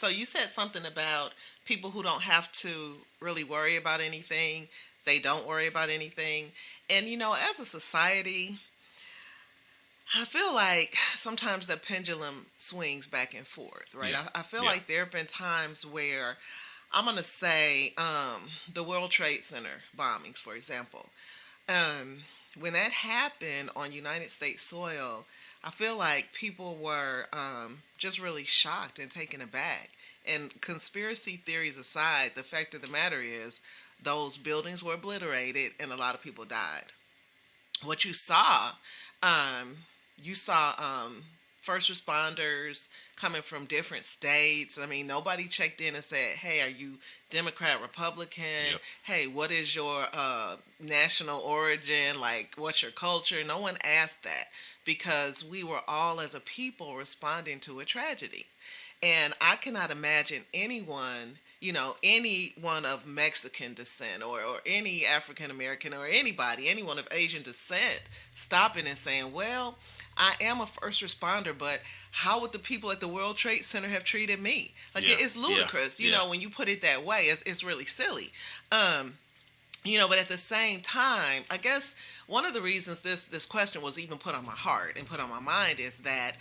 So you said something about people who don't have to really worry about anything. They don't worry about anything. And, as a society, I feel like sometimes the pendulum swings back and forth, right? Yeah. I feel Yeah. like there have been times where I'm going to say the World Trade Center bombings, for example. Um, when that happened on United States soil, I feel like people were just really shocked and taken aback. And conspiracy theories aside, the fact of the matter is those buildings were obliterated and a lot of people died. What um, you saw first responders coming from different states. I mean, nobody checked in and said, "Hey, are you Democrat, Republican? Yep. Hey, what is your national origin? Like, what's your culture?" No one asked that because we were all, as a people, responding to a tragedy. And I cannot imagine anyone of Mexican descent or any African American or anyone of Asian descent stopping and saying, well, I am a first responder, but how would the people at the World Trade Center have treated me? Like, Yeah. it's Yeah. ludicrous, Yeah. when you put it that way. It's really silly. Um, but at the same time, I guess one of the reasons this question was even put on my heart and put on my mind is that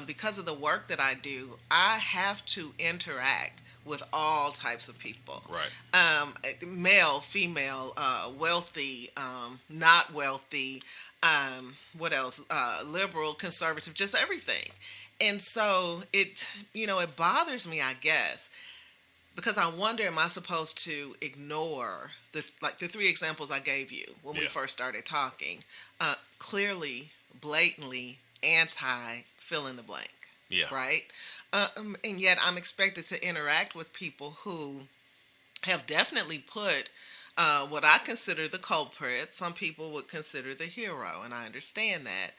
because of the work that I do, I have to interact with all types of people, Right. male, female, wealthy, not wealthy, what else? Liberal, conservative, just everything. And so it bothers me, I guess, because I wonder, am I supposed to ignore the three examples I gave you when we Yeah. first started talking? Clearly, blatantly anti fill in the blank, Yeah. right? And yet I'm expected to interact with people who have definitely put what I consider the culprit. Some people would consider the hero, and I understand that.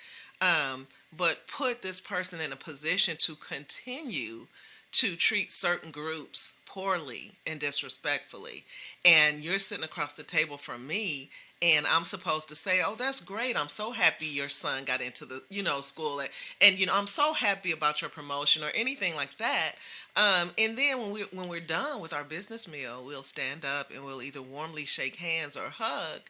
But put this person in a position to continue to treat certain groups poorly and disrespectfully. And you're sitting across the table from me, and I'm supposed to say, "Oh, that's great. I'm so happy your son got into the, school, and I'm so happy about your promotion," or anything like that. And then when we're done with our business meal, we'll stand up and we'll either warmly shake hands or hug.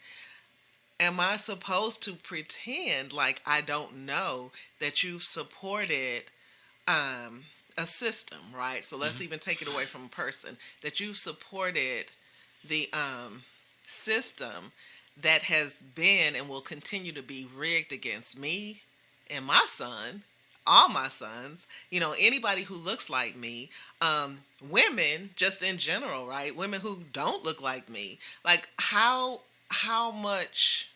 Am I supposed to pretend like I don't know that you've supported um, a system, right? So let's Hmm. even take it away from a person, that you've supported the system that has been and will continue to be rigged against me and my son, all my sons, anybody who looks like me, women just in general, right? Women who don't look like me. Like, how much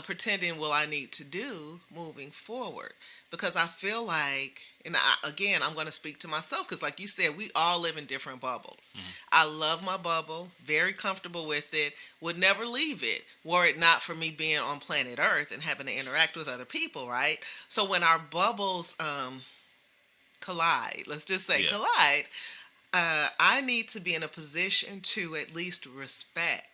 pretending will I need to do moving forward? Because I feel like, and again, I'm going to speak to myself because, like you said, we all live in different bubbles. Hmm. I love my bubble, very comfortable with it, would never leave it were it not for me being on planet Earth and having to interact with other people, right? So when our bubbles collide, let's just say Yeah. collide, I need to be in a position to at least respect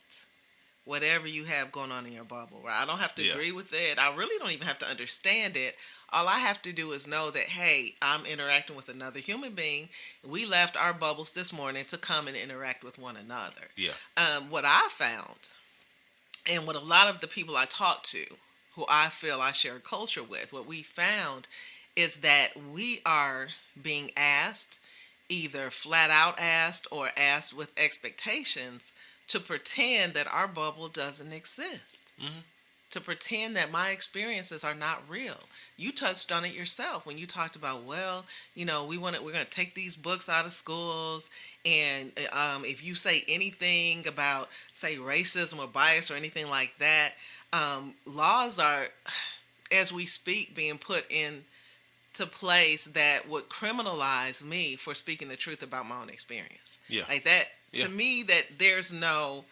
whatever you have going on in your bubble, right? I don't have to Yeah. agree with it. I really don't even have to understand it. All I have to do is know that, hey, I'm interacting with another human being. We left our bubbles this morning to come and interact with one another. Yeah. What I found, and what a lot of the people I talk to, who I feel I share culture with, what we found is that we are being asked, either flat out asked or asked with expectations, to pretend that our bubble doesn't exist, Hmm. to pretend that my experiences are not real. You touched on it yourself when you talked about, well, we're going to take these books out of schools, and if you say anything about, say, racism or bias or anything like that, laws are, as we speak, being put in to place that would criminalize me for speaking the truth about my own experience. Yeah. Like that, Yeah. to me, that there's no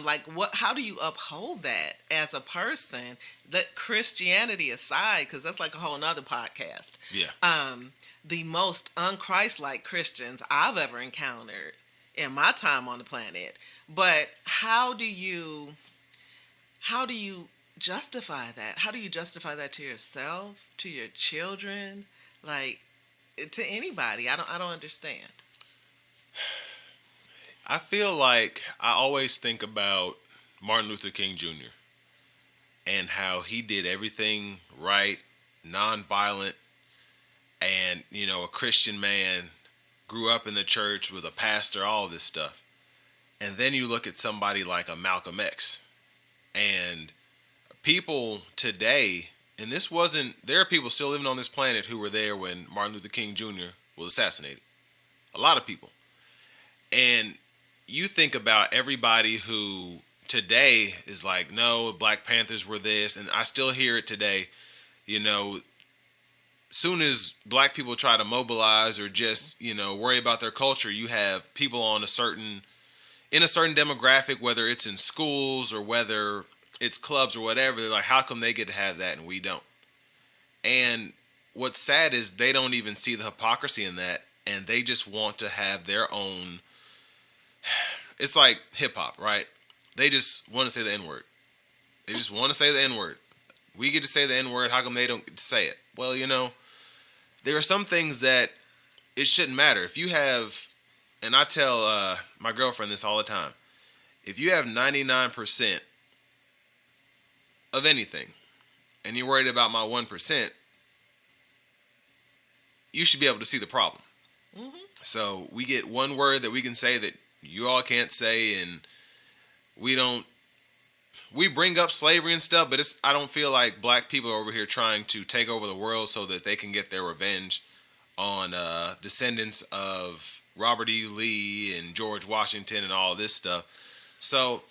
like, what, how do you uphold that as a person, that Christianity aside, because that's like a whole nother podcast. Yeah. The most unchristlike Christians I've ever encountered in my time on the planet. But how do you justify that? How do you justify that to yourself, to your children? Like, to anybody. I don't understand. I feel like I always think about Martin Luther King Jr. and how he did everything right, nonviolent, and a Christian man, grew up in the church, was a pastor, all this stuff. And then you look at somebody like a Malcolm X, and people today, and this wasn't, there are people still living on this planet who were there when Martin Luther King Jr. was assassinated. A lot of people. And you think about everybody who today is like, no, Black Panthers were this, and I still hear it today. Soon as black people try to mobilize or just, worry about their culture, you have people in a certain demographic, whether it's in schools or whether it's clubs or whatever, they're like, how come they get to have that and we don't? And what's sad is they don't even see the hypocrisy in that, and they just want to have their own. It's like hip hop, right? They just want to say the N word. They just want to say the N word. We get to say the N word. How come they don't get to say it? Well, there are some things that it shouldn't matter. If you have, and I tell my girlfriend this all the time, if you have 99% of anything and you're worried about my 1%, you should be able to see the problem. Mm-hmm. So we get one word that we can say that you all can't say, and we bring up slavery and stuff, but I don't feel like black people are over here trying to take over the world so that they can get their revenge on descendants of Robert E. Lee and George Washington and all this stuff. So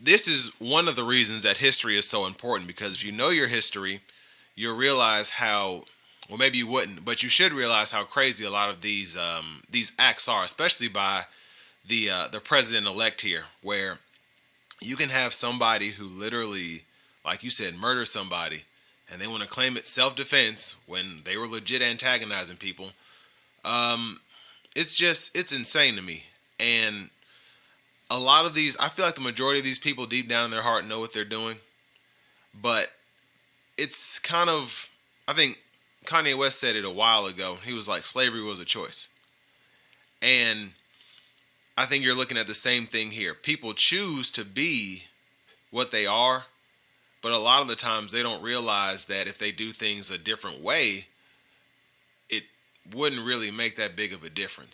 this is one of the reasons that history is so important, because if you know your history, you'll realize how, well, maybe you wouldn't, but you should realize how crazy a lot of these acts are, especially by the president-elect here, where you can have somebody who literally, like you said, murder somebody, and they want to claim it self-defense when they were legit antagonizing people. It's insane to me. And a lot of these, I feel like the majority of these people deep down in their heart know what they're doing. But it's kind of, I think Kanye West said it a while ago. He was like, slavery was a choice. And I think you're looking at the same thing here. People choose to be what they are, but a lot of the times they don't realize that if they do things a different way, it wouldn't really make that big of a difference.